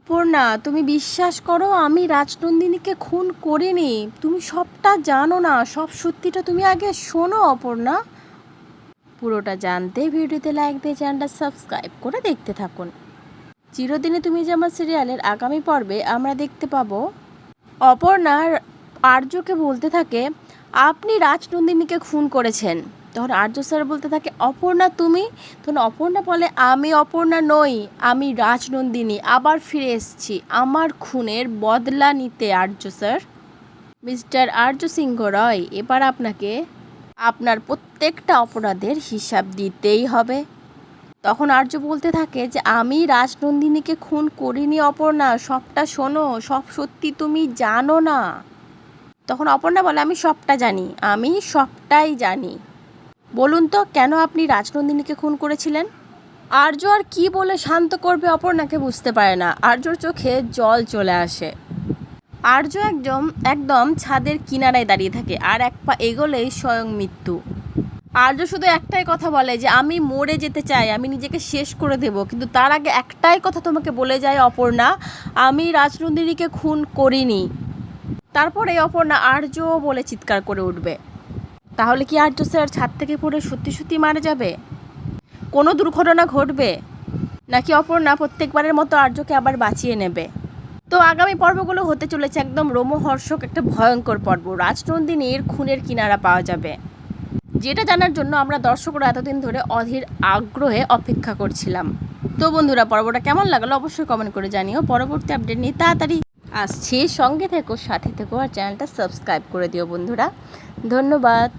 অপর্ণা, তুমি বিশ্বাস করো আমি রাজনন্দিনীকে খুন করিনি। তুমি সবটা জানো না, সব সত্যিটা তুমি আগে শোনো অপর্ণা। পুরোটা জানতে ভিডিওতে লাইক দিয়ে চ্যানেলটা সাবস্ক্রাইব করে দেখতে থাকুন। চিরদিনে তুমি যে আমার সিরিয়ালের আগামী পর্বে আমরা দেখতে পাবো অপর্ণা আর্যকে বলতে থাকে আপনি রাজনন্দিনীকে খুন করেছেন। তখন আর্য স্যার বলতে থাকে অপর্ণা তুমি। তখন অপর্ণা বলে আমি অপর্ণা নই, আমি রাজনন্দিনী আবার ফিরে এসেছি আমার খুনের বদলা নিতে। আর্য স্যার, মিস্টার আর্য সিংহ রয়, এবার আপনাকে আপনার প্রত্যেকটা অপরাধের হিসাব দিতেই হবে। তখন আর্য বলতে থাকে যে আমি রাজনন্দিনীকে খুন করিনি অপর্ণা, সবটা শোনো, সব সত্যি তুমি জানো না। তখন অপর্ণা বলে আমি সবটা জানি, আমি সবটাই জানি। বলুন তো কেন আপনি রাজনন্দিনীকে খুন করেছিলেন? আর্য আর কি বলে শান্ত করবে অপর্ণাকে বুঝতে পারে না। আর্যর চোখে জল চলে আসে। আর্য একদম একদম ছাদের কিনারায় দাঁড়িয়ে থাকে, আর এক পা এগোলেই স্বয়ং মৃত্যু। আর্য শুধু একটাই কথা বলে যে আমি মরে যেতে চাই, আমি নিজেকে শেষ করে দেব, কিন্তু তার আগে একটাই কথা তোমাকে বলে যায় অপর্ণা, আমি রাজনন্দিনীকে খুন করিনি। তারপরে অপর্ণা আর্য বলে চিৎকার করে উঠবে। তাহলে কি আর্য স্যার ছাদ থেকে পড়ে সত্যি সত্যি মারা যাবে? কোনো দুর্ঘটনা ঘটবে, নাকি অপর্ণা প্রত্যেকবারের মতো আর্যকে আবার বাঁচিয়ে নেবে? তো আগামী পর্বগুলো হতে চলেছে একদম রোমহর্ষক একটা ভয়ঙ্কর পর্ব। রাজনন্দিনীর খুনের কিনারা পাওয়া যাবে, যেটা জানার জন্য আমরা দর্শকরা এতদিন ধরে অধীর আগ্রহে অপেক্ষা করছিলাম। তো বন্ধুরা, পর্বটা কেমন লাগলো অবশ্যই কমেন্ট করে জানিও। পরবর্তী আপডেট নিয়ে তাড়াতাড়ি আসছি, সঙ্গে থেকো, সাথে থেকো, আর চ্যানেলটা সাবস্ক্রাইব করে দিও বন্ধুরা। ধন্যবাদ।